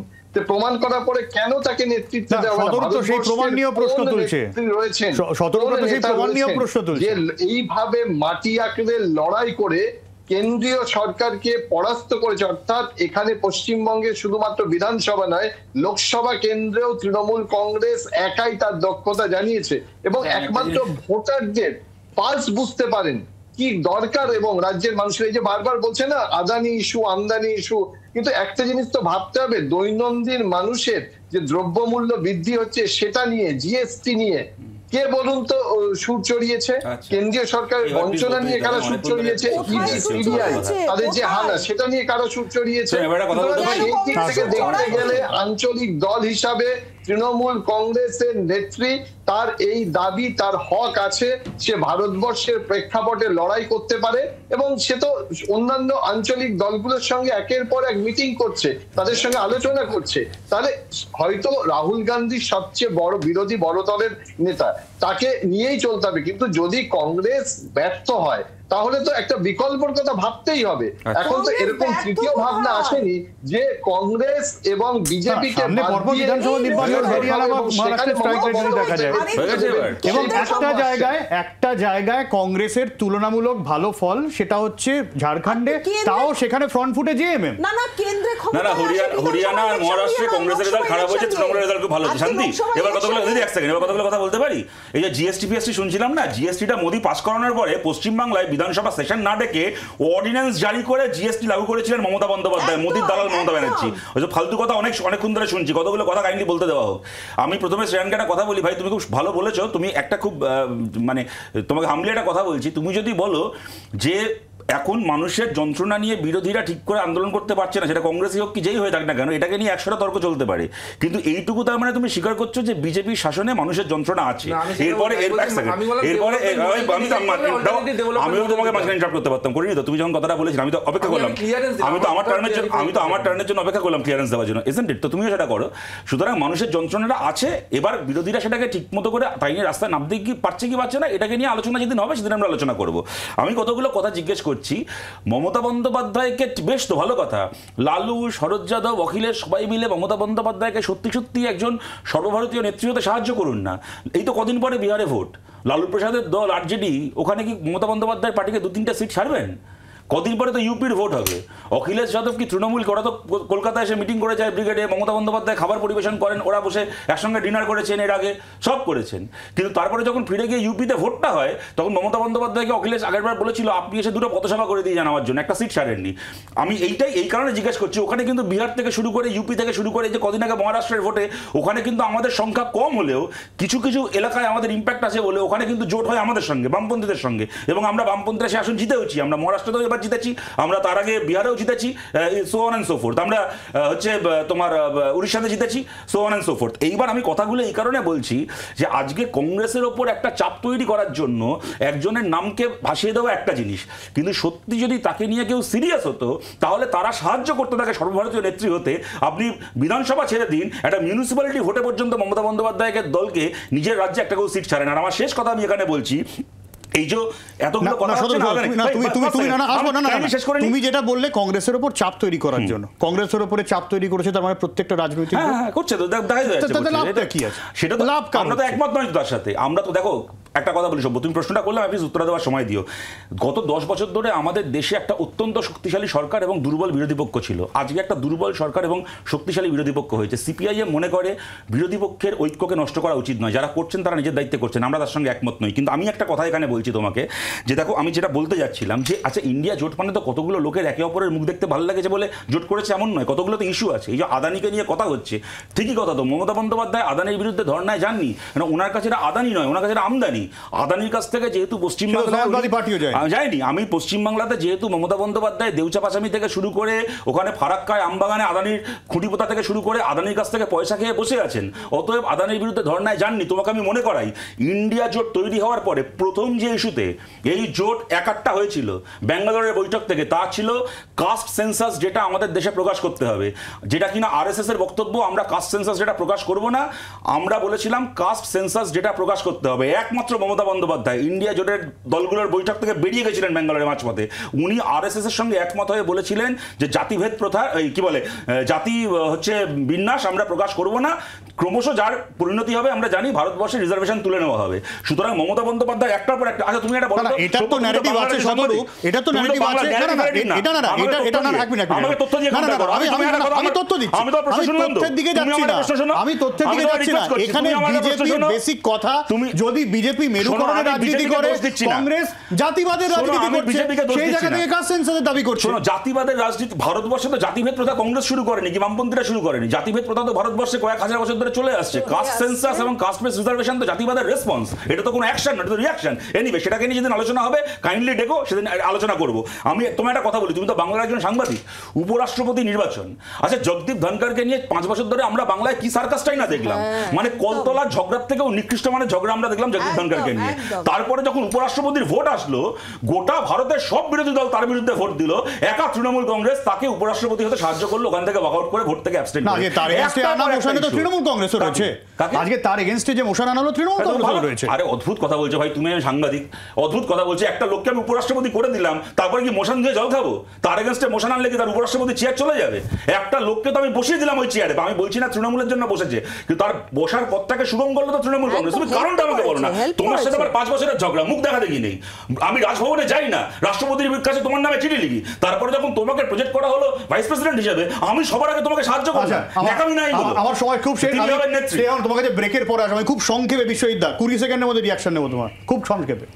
প্রমাণ করার পরে কেন তাকে নেতৃত্ব দেওয়া এইভাবে মাটি আঁকড়ে লড়াই করে কেন্দ্রীয় সরকারকে পরাস্ত করেছে? অর্থাৎ এখানে পশ্চিমবঙ্গে শুধুমাত্র বিধানসভা নয়, লোকসভা কেন্দ্রেও তৃণমূল কংগ্রেস একাই তার দক্ষতা জানিয়েছে এবং একমাত্র ভোটারদের পালস বুঝতে পারেন কি দরকার। এবং রাজ্যের মানুষের, এই যে বারবার বলছে না আদানি ইস্যু, আমদানি ইস্যু, কিন্তু একটা জিনিস তো ভাবতে হবে, দৈনন্দিন মানুষের যে দ্রব্যমূল্য বৃদ্ধি হচ্ছে সেটা নিয়ে, জিএসটি নিয়ে কে বলুন তো সুর চড়িয়েছে? কেন্দ্রীয় সরকারের বঞ্চনা নিয়ে কারা সুর চড়িয়েছে? তাদের যে হানা, সেটা নিয়ে কারা সুর চড়িয়েছে? সেই দিক থেকে দেখতে গেলে আঞ্চলিক দল হিসাবে তৃণমূল কংগ্রেসের নেত্রী, তার এই দাবি, তার হক আছে, সে ভারতবর্ষের প্রেক্ষাপটে লড়াই করতে পারে এবং সে তো অন্যান্য আঞ্চলিক দলগুলোর সঙ্গে একের পর এক মিটিং করছে, তাদের সঙ্গে আলোচনা করছে। তাহলে হয়তো রাহুল গান্ধী সবচেয়ে বড় বিরোধী বড় দলের নেতা, তাকে নিয়েই চলতে হবে। কিন্তু যদি কংগ্রেস ব্যর্থ হয় তাহলে তো একটা বিকল্পর কথা ভাবতেই হবে। এখন তো এরকম তৃতীয় ভাবনা আসেনি যে কংগ্রেস এবং বিজেপিকে এবং একটা জায়গায় কংগ্রেসের তুলনামূলক ভালো ফল, সেটা হচ্ছে ঝাড়খণ্ডে, তাও সেখানে ফ্রন্ট ফুটে জেএমএম। না কেন্দ্রে না হরিয়ানা আর মহারাষ্ট্রে কংগ্রেসের রেজাল্ট খারাপ হয়েছে, তৃণমূলের রেজাল্ট খুব ভালো হচ্ছে। শান্তি, এবার কতগুলো দিদি এক সেকেন্ড, এবার কতগুলো কথা বলতে পারি। এই যে জিএসটি পিএসটি শুনছিলাম না, জিএসটিটা মোদি পাস করানোর পরে পশ্চিমবাংলায় বিধানসভা সেশন না ডেকে অর্ডিন্যান্স জারি করে জিএসটি লাগু করেছিলেন মমতা বন্দ্যোপাধ্যায়, মোদির দালাল মমতা ব্যানার্জি। ওই যে ফালতু কথা অনেকক্ষণ ধরে শুনছি, কতগুলো কথা কাইন্ডলি বলতে দেওয়া হোক। আমি প্রথমে শ্রেয়ানকে একটা কথা বলি, ভাই তুমি খুব ভালো বলেছো, তুমি একটা খুব মানে তোমাকে হামলি একটা কথা বলছি। তুমি যদি বলো যে এখন মানুষের যন্ত্রণা নিয়ে বিরোধীরা ঠিক করে আন্দোলন করতে পারছে না, সেটা কংগ্রেসই হোক কি যেই হয়ে থাক না কেন, এটাকে নিয়ে 100টা তর্ক চলতে পারে, কিন্তু এইটুকু তার মানে তুমি স্বীকার করছো যে বিজেপির শাসনে মানুষের যন্ত্রণা আছে। এরপরে আমিও তোমাকে মাঝখানে ইন্টারাপ্ট করতে পারতাম, করিনি তো? তুমি যখন কথাটা বলেছিলে আমি তো অপেক্ষা করলাম, আমি তো আমার টার্নের জন্য অপেক্ষা করলাম ক্লিয়ারেন্স দেওয়ার জন্য, ইজন্ট ইট? তো তুমিও সেটা করো। সুতরাং মানুষের যন্ত্রণাটা আছে, এবার বিরোধীরা সেটাকে ঠিক মতো করে তাই নিয়ে রাস্তায় নামতে কি পারছে কি পারছে না, এটাকে নিয়ে আলোচনা যেদিন হবে সেদিন আমরা আলোচনা করবো। আমি কতগুলো কথা জিজ্ঞেস করছি মমতা বন্দ্যোপাধ্যায়কে, বেশ তো ভালো কথা, লালু, শরৎ যাদব, অখিলেশ সবাই মিলে মমতা বন্দ্যোপাধ্যায়কে সত্যি সত্যি একজন সর্বভারতীয় নেত্রী হতে সাহায্য করুন না। এই তো কদিন পরে বিহারে ভোট, লালু প্রসাদের দল আরজেডি, ওখানে কি মমতা বন্দ্যোপাধ্যায়ের পার্টিকে 2-3টা সিট ছাড়বেন? কদিন পরে তো ইউপির ভোট হবে, অখিলেশ যাদব কি তৃণমূল, ওরা তো কলকাতায় এসে মিটিং করে যায় ব্রিগেডে, মমতা বন্দ্যোপাধ্যায় খাবার পরিবেশন করেন, ওরা বসে একসঙ্গে ডিনার করেছেন, এর আগে সব করেছেন, কিন্তু তারপরে যখন ফিরে গিয়ে ইউপিতে ভোটটা হয় তখন মমতা বন্দ্যোপাধ্যায়কে অখিলেশ আগেরবার বলেছিল আপনি এসে 2টো পথসভা করে দিয়ে যান আমার জন্য, একটা সিট ছাড়েননি। আমি এই কারণে জিজ্ঞেস করছি, ওখানে কিন্তু বিহার থেকে শুরু করে ইউপি থেকে শুরু করে যে কদিন আগে মহারাষ্ট্রের ভোটে, ওখানে কিন্তু আমাদের সংখ্যা কম হলেও কিছু কিছু এলাকায় আমাদের ইম্প্যাক্ট আছে বলে ওখানে কিন্তু জোট হয় আমাদের সঙ্গে, বামপন্থীদের সঙ্গে, এবং আমরা বামপন্থীরা সে আসন জিতেওছি। আমরা মহারাষ্ট্রেতেও এবার জিতেছি, আমরা তার আগে বিহারেও জিতেছি, so on and so fourth, আমরা হচ্ছে তোমার উড়িষ্যাতে জিতেছি, so on and so fourth. এইবার আমি কথাগুলো এই কারণে বলছি যে আজকে কংগ্রেসের ওপর একটা চাপ তৈরি করার জন্য একজনের নামকে ভাসিয়ে দেওয়া একটা জিনিস, কিন্তু সত্যি যদি তাকে নিয়ে কেউ সিরিয়াস হতো তাহলে তারা সাহায্য করতো তাকে সর্বভারতীয় নেত্রী হতে। আপনি বিধানসভা ছেড়ে দিন, একটা মিউনিসিপ্যালিটি ভোটে পর্যন্ত মমতা বন্দ্যোপাধ্যায়কে দলকে নিজের রাজ্যে একটা কেউ সিট ছাড়েন। আর আমার শেষ কথা আমি এখানে বলছি, এই যে এতগুলো কথা তুমি যেটা বললে কংগ্রেসের উপর চাপ তৈরি করার জন্য, কংগ্রেসের উপরে চাপ তৈরি করেছে, তার মানে প্রত্যেকটা রাজনৈতিক করছে তো দেখা যাচ্ছে কি আছে, সেটা তো লাভ। আমরা তো একমত নয় তার সাথে। আমরা তো দেখো একটা কথা বলি সভ্য, তুমি প্রশ্নটা করলাম, আপনি উত্তর দেওয়ার সময় দিও। গত 10 বছর ধরে আমাদের দেশে একটা অত্যন্ত শক্তিশালী সরকার এবং দুর্বল বিরোধী পক্ষ ছিল। আজকে একটা দুর্বল সরকার এবং শক্তিশালী বিরোধী পক্ষ হয়েছে। সিপিআইএম মনে করে বিরোধী পক্ষের ঐক্যকে নষ্ট করা উচিত নয়, যারা করছেন তারা নিজের দায়িত্বে করছেন, আমরা তার সঙ্গে একমত নই। কিন্তু আমি একটা কথা এখানে বলছি তোমাকে, যে দেখো আমি যেটা বলতে যাচ্ছিলাম যে আচ্ছা ইন্ডিয়া জোট মানে তো কতগুলো লোকের একে অপরের মুখ দেখতে ভালো লাগেছে বলে জোট করেছে এমন নয়, কতগুলো তো ইস্যু আছে। এই যে আদানিকে নিয়ে কথা হচ্ছে, ঠিকই কথা, তো মমতা বন্দ্যোপাধ্যায় আদানির বিরুদ্ধে ধর্নায় যাননি, কারণ ওনার কাছে এটা আদানি নয়, ওনার কাছে এটা আমদানি। আদানির কাছ থেকে যেহেতু পশ্চিমবাংলায় যায়নি, আমি পশ্চিমবাংলাতে যেহেতু মমতা বন্দ্যোপাধ্যায় দেউচাপাচামি থেকে শুরু করে ওখানে ফারাক্কায় আমবাগানে আদানির খুঁটিপোতা থেকে শুরু করে আদানির কাছ থেকে পয়সা খেয়ে বসে আছেন, অতএব আদানির বিরুদ্ধে ধর্নায় যাননি। তোমাকে আমি মনে করাই, ইন্ডিয়া জোট তৈরি হওয়ার পরে প্রথম যে ইস্যুতে এই জোট একাট্টা হয়েছিল ব্যাঙ্গালোরের বৈঠক থেকে, তা ছিল কাস্ট সেন্সাস যেটা আমাদের দেশে প্রকাশ করতে হবে, যেটা কিনা আরএসএস এর বক্তব্য, আমরা কাস্ট সেন্সাস যেটা প্রকাশ করব না, আমরা বলেছিলাম কাস্ট সেন্সাস যেটা প্রকাশ করতে হবে। একমাত্র মমতা বন্দ্যোপাধ্যায় ইন্ডিয়া জোটের দলগুলোর বৈঠক থেকে বেরিয়ে গেছিলেন ব্যাঙ্গালোরের মাঝপথে, উনি আরএসএস এর সঙ্গে একমত হয়ে বলেছিলেন যে জাতিভেদ প্রথা, কি বলে জাতি হচ্ছে বিন্যাস আমরা প্রকাশ করব না, ক্রমশ যার পরিণতি হবে আমরা জানি ভারতবর্ষে রিজার্ভেশন তুলে নেওয়া হবে। সুতরাং মমতা বন্দ্যোপাধ্যায় একটার পর একটা, আচ্ছা তুমি এটা বলো, এটা তো ন্যারেটিভ আছে শতরূপ, এটা তো ন্যারেটিভ আছে, এটা না এক মিনিট, আমাকে তথ্য দিয়ে আমি তথ্য দিচ্ছি, আমি তথ্যের দিকে যাচ্ছি না, আমি তথ্যের দিকে যাচ্ছি না। এখানে বিজেপির বেসিক কথা, যদি বিজেপি মেরুকরণের রাজনীতি করে, কংগ্রেস জাতিবাদের রাজনীতি করছে, সেই জায়গা থেকে কাস্ট সেন্সাসের দাবি করছে। শোনো, জাতিবাদের রাজনীতি ভারতবর্ষে তো জাতিভেদ প্রথা কংগ্রেস শুরু করেনি, কি বামপন্থীরা শুরু করেনি, জাতিভেদ প্রথা তো ভারতবর্ষে কয়েক হাজার বছর ধরে চলে আসছে। কাস্ট সেন্সাস এবং কাস্ট বেস রিজার্ভেশন তো জাতিবাদের রেসপন্স, এটা তো কোনো অ্যাকশন না, এটা তো রিঅ্যাকশন। এনিওয়ে সেটাকে নিয়ে যেদিন আলোচনা হবে কাইন্ডলি ডেকো, সেদিন আলোচনা করবো। আমি তোমার একটা কথা বলি, তুমি তো বাংলার একজন সাংবাদিক, উপরাষ্ট্রপতি নির্বাচন, আচ্ছা জগদীপ ধনখড়কে নিয়ে 5 বছর ধরে আমরা বাংলায় কি সার্কাসটাই না দেখলাম, মানে কলতলা ঝগড়ার থেকেও নিকৃষ্ট মানের ঝগড়া আমরা দেখলাম জগদীপ ধনখড় সরকারকে নিয়ে। তারপরে যখন উপরাষ্ট্রপতির ভোট আসলো, গোটা ভারতের সব বিরোধী দল তার বিরুদ্ধে ভোট দিল, একা তৃণমূল কংগ্রেস তাকে উপরাষ্ট্রপতি হতে সাহায্য করলো, ওখান থেকে ওয়াকআউট করে ভোট থেকে অ্যাবস্টেন করে। তার এগেইনস্টে আনা মোশনে তো তৃণমূল কংগ্রেসও রয়েছে। আজকে তার এগেইনস্টে যে মোশন আনালো তৃণমূল কংগ্রেসও রয়েছে। আরে অদ্ভুত কথা বলছে ভাই, তুমি সাংবাদিক, অদ্ভুত কথা বলছে। একটা লোককে আমি উপরাষ্ট্রপতি করে দিলাম, তারপরে কি মোশন দিয়ে জল খাবো? তার এগেইনস্টে মোশন আনলে কি তার উপরাষ্ট্রপতি চেয়ার চলে যাবে? একটা লোককে তো আমি বসিয়ে দিলাম ওই চেয়ারে, আমি বলছি না তৃণমূলের জন্য বসেছে, কিন্তু তার বসার পথটাকে সুগম করলো তো তৃণমূল কংগ্রেস। তুমি কারণটা আমাকে বলো না। তোমার সাথে আমার 5 বছরের ঝগড়া, মুখ দেখা দেখি নেই, আমি রাজভবনে যাই না, রাষ্ট্রপতির কাছে তোমার নামে চিঠি লিখি, তারপরে যখন তোমাকে প্রজেক্ট করা হলো ভাইস প্রেসিডেন্ট হিসেবে, আমি সবার আগে তোমাকে সাহায্য করলাম। আমার সময় খুব শেষ, তোমার কাছে ব্রেকের পরে আসবে, খুব সংক্ষেপে বিশ্ববিদ্যা 20 সেকেন্ডের মধ্যে রিয়াকশন নেবো তোমার, খুব সংক্ষেপে।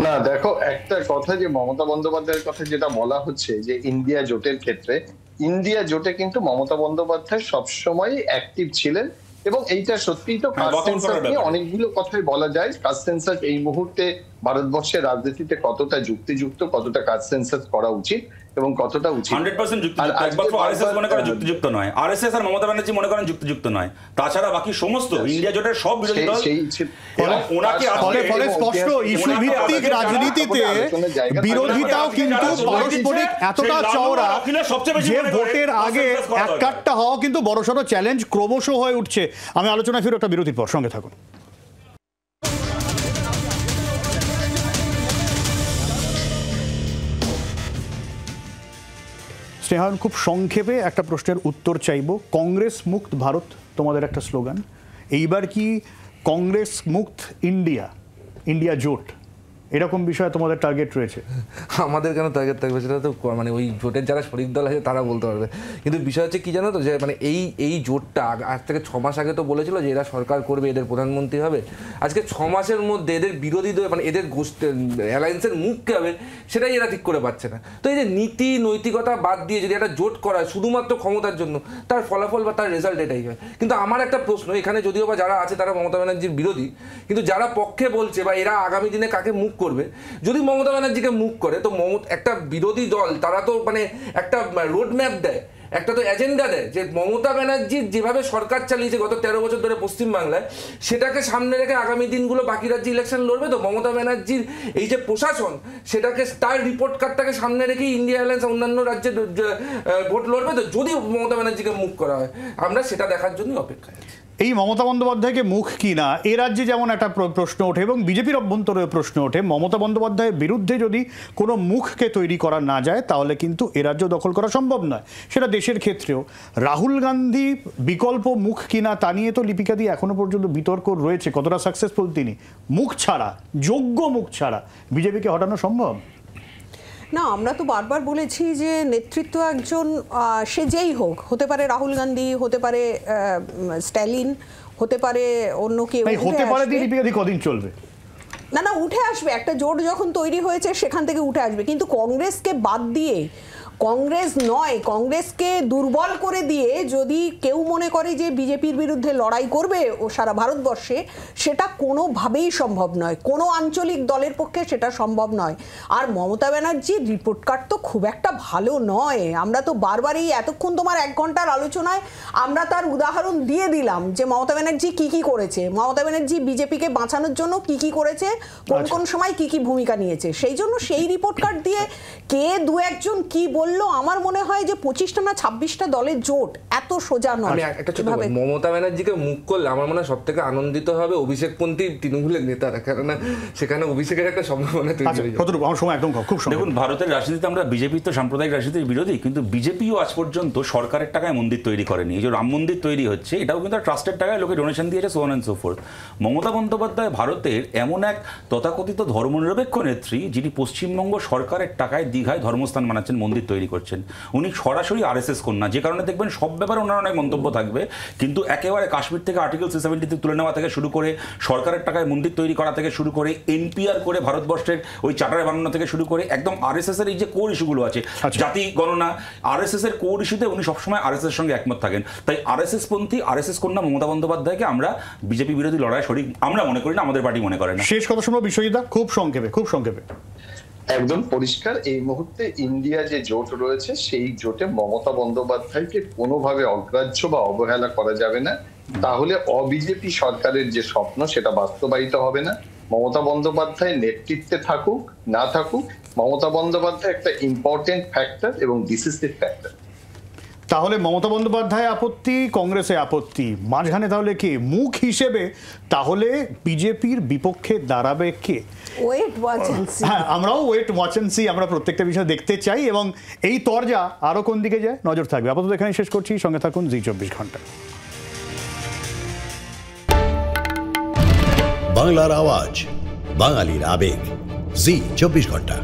না দেখো, একটা কথা যে মমতা বন্দ্যোপাধ্যায়ের কথা যেটা বলা হচ্ছে যে ইন্ডিয়া জোটের ক্ষেত্রে, ইন্ডিয়া জোটে কিন্তু মমতা বন্দ্যোপাধ্যায় সবসময় অ্যাক্টিভ ছিলেন এবং এইটা সত্যিই তো কাস্ট সেন্সাস নিয়ে অনেকগুলো কথাই বলা যায়। কাস্ট সেন্সাস এই মুহূর্তে ভারতবর্ষের রাজনীতিতে কতটা যুক্তিযুক্ত, কতটা কাস্ট সেন্সাস করা উচিত এবং কতটা উচিত 100% যুক্তিযুক্ত। একমাত্র আরএসএস মনে করে যুক্তিযুক্ত নয়, আরএসএস আর মমতা ব্যানার্জি মনে করেন যুক্তিযুক্ত নয়, তাছাড়া বাকি সমস্ত ইন্ডিয়া জোটের সব বিরোধী দল ওনাকে ফলে স্পষ্ট ইস্যু ভিত্তিক রাজনীতিতে বিরোধিতাও কিন্তু পারস্পরিক এতটা চওড়া যে ভোটের আগে এককাট্টা হওয়া কিন্তু বড়সড় চ্যালেঞ্জ ক্রমশ হয়ে উঠছে। আমি আলোচনা ফিরে একটা বিরতির পর, সঙ্গে থাকুন। স্নেহায়ন, খুব সংক্ষেপে একটা প্রশ্নের উত্তর চাইব। কংগ্রেস মুক্ত ভারত তোমাদের একটা স্লোগান, এইবার কি কংগ্রেস মুক্ত ইন্ডিয়া, ইন্ডিয়া জোট, এরকম বিষয়ে তোমাদের টার্গেট রয়েছে? আমাদের কেন টার্গেট থাকবে, সেটা তো মানে ওই জোটের যারা শরিক দল আছে তারা বলতে পারবে। কিন্তু বিষয় হচ্ছে কি জানো তো, যে মানে এই জোটটা আজ থেকে 6 মাস আগে তো বলেছিল যে এরা সরকার করবে, এদের প্রধানমন্ত্রী হবে। আজকে 6 মাসের মধ্যে এদের বিরোধী দল মানে এদের অ্যালায়েন্সের মুখ কে হবে সেটাই এরা ঠিক করে পাচ্ছে না। তো এই যে নীতি নৈতিকতা বাদ দিয়ে যদি একটা জোট করা হয় শুধুমাত্র ক্ষমতার জন্য, তার ফলাফল বা তার রেজাল্ট এটাই হয়। কিন্তু আমার একটা প্রশ্ন, এখানে যদিও বা যারা আছে তারা মমতা ব্যানার্জির বিরোধী, কিন্তু যারা পক্ষে বলছে বা এরা আগামী দিনে কাকে মুখ করবে, যদি মমতা ব্যানার্জিকে মুখ করে তো একটা বিরোধী দল তারা তো মানে একটা রোড ম্যাপ দেয়, একটা তো এজেন্ডা দেয় যে মমতা ব্যানার্জি যেভাবে সরকার চালিয়েছে গত 13 বছর ধরে পশ্চিমবাংলায়, সেটাকে সামনে রেখে আগামী দিনগুলো বাকি রাজ্যে ইলেকশন লড়বে। তো মমতা ব্যানার্জির এই যে প্রশাসন, সেটাকে তার রিপোর্ট কার্ডটাকে সামনে রেখে ইন্ডিয়া অ্যালায়েন্স অন্যান্য রাজ্যে ভোট লড়বে। তো যদি মমতা ব্যানার্জিকে মুখ করা হয়, আমরা সেটা দেখার জন্যই অপেক্ষায় আছি। এই মমতা বন্দ্যোপাধ্যায়কে মুখ কিনা এ রাজ্যে যেমন একটা প্রশ্ন ওঠে এবং বিজেপির অভ্যন্তরে প্রশ্ন ওঠে, মমতা বন্দ্যোপাধ্যায়ের বিরুদ্ধে যদি কোনো মুখকে তৈরি করা না যায় তাহলে কিন্তু এ রাজ্য দখল করা সম্ভব নয়। সেটা দেশের ক্ষেত্রেও রাহুল গান্ধী বিকল্প মুখ কিনা তা নিয়ে তো লিপিকা দিয়ে এখনো পর্যন্ত বিতর্ক রয়েছে, কতটা সাকসেসফুল তিনি। মুখ ছাড়া, যোগ্য মুখ ছাড়া বিজেপিকে হটানো সম্ভব না। আমরা তো বারবার বলেছি যে নেতৃত্ব একজন সে যেই হোক, হতে পারে রাহুল গান্ধী, হতে পারে স্ট্যালিন, হতে পারে অন্য কেউ, হতে পারে দীপিকা কদিন চলবে না উঠে আসবে। একটা জোট যখন তৈরি হয়েছে সেখান থেকে উঠে আসবে। কিন্তু কংগ্রেসকে বাদ দিয়ে, কংগ্রেস নয়, কংগ্রেসকে দুর্বল করে দিয়ে যদি কেউ মনে করে যে বিজেপির বিরুদ্ধে লড়াই করবে ও সারা ভারতবর্ষে, সেটা কোনোভাবেই সম্ভব নয়। কোনো আঞ্চলিক দলের পক্ষে সেটা সম্ভব নয়। আর মমতা ব্যানার্জির রিপোর্ট কার্ড তো খুব একটা ভালো নয়। আমরা তো বারবারই এতক্ষণ তোমার 1 ঘন্টার আলোচনায় আমরা তার উদাহরণ দিয়ে দিলাম যে মমতা ব্যানার্জি কি কি করেছে, মমতা ব্যানার্জি বিজেপিকে বাঁচানোর জন্য কি কি করেছে, কোন কোন সময় কি কি ভূমিকা নিয়েছে। সেই জন্য সেই রিপোর্ট কার্ড দিয়ে কে দু একজন কি আমার মনে হয় যে 25টা না 26টা দলের জোট এত সোজা নয়। আমি একটা ছোট মমতা ব্যানার্জিকে মুখ করলে আমার মনে হয় সব থেকে আনন্দিত হবে অভিষেকপন্থী তৃণমূলের নেতারা, কেননা সেখানে অভিষেকের একটা সম্ভাবনা তৈরি হয়ে যাবে। আমার সময় একদম খুব দেখুন, ভারতের রাজনীতিতে আমরা বিজেপি তো সাম্প্রদায়িক রাজনীতির বিরোধী, কিন্তু বিজেপিও আজ পর্যন্ত সরকারের টাকায় মন্দির তৈরি করেনি। এই যে রাম মন্দির তৈরি হচ্ছে, এটাও কিন্তু ট্রাস্টের টাকায় লোকে ডোনেশন দিয়েছে, so on and so fourth. Mamata Bandyopadhyay ভারতের এমন এক তথাকথিত ধর্মনিরপেক্ষ নেত্রী, যিনি পশ্চিমবঙ্গ সরকারের টাকায় দীঘায় ধর্মস্থান বানাচ্ছেন, মন্দির তৈরি করছেন। উনি সরাসরি আরএসএস কন্যা, যে কারণে দেখবেন সব ব্যাপারে ওনার অনেক মন্তব্য থাকবে, কিন্তু একেবারে কাশ্মীর থেকে আর্টিকেল 370 তুলে নেওয়া থেকে শুরু করে, সরকারের টাকায় মন্দির তৈরি করা থেকে শুরু করে, এনপিআর করে ভারতবর্ষের ওই চার্টার বানানো থেকে শুরু করে, একদম আরএসএস এর এই যে কোর ইস্যুগুলো আছে, জাতি গণনা, আরএসএস এর কোর ইস্যুতে উনি সবসময় আরএসএস এর সঙ্গে একমত থাকেন। তাই আরএসএস পন্থী, আরএসএস কন্যা মমতা বন্দ্যোপাধ্যায়কে আমরা বিজেপি বিরোধী লড়াই শরিক আমরা মনে করি না, আমাদের পার্টি মনে করে না। শেষ কথা শুনবো বিশ্বজিৎ, খুব সংক্ষেপে, খুব সংক্ষেপে। একদম পরিষ্কার, এই মুহূর্তে ইন্ডিয়া যে জোট রয়েছে সেই জোটে মমতা বন্দ্যোপাধ্যায়কে কোনোভাবে অগ্রাহ্য বা অবহেলা করা যাবে না। তাহলে অবিজেপি সরকারের যে স্বপ্ন সেটা বাস্তবায়িত হবে না। মমতা বন্দ্যোপাধ্যায় নেতৃত্বে থাকুক না থাকুক, মমতা বন্দ্যোপাধ্যায় একটা ইম্পর্টেন্ট ফ্যাক্টর এবং ডিসিসিভ ফ্যাক্টর। তাহলে মমতা বন্দ্যোপাধ্যায় আপত্তি, কংগ্রেসে আপত্তি, মাঝখানে তাহলে কে মুখ হিসেবে তাহলে বিজেপির বিপক্ষে দাঁড়াবে কে? Wait watch and see. হ্যাঁ, আমরাও ওয়েট ওয়াচ এন্ড সি, আমরা প্রত্যেকটা বিষয় দেখতে চাই এবং এই তরজা আরো কোন দিকে যায় নজর থাকবে। আপাতত এখানে শেষ করছি, সঙ্গে থাকুন জি 24 ঘন্টা। বাংলার আওয়াজ, বাঙালির আবেগ, জি 24 ঘন্টা।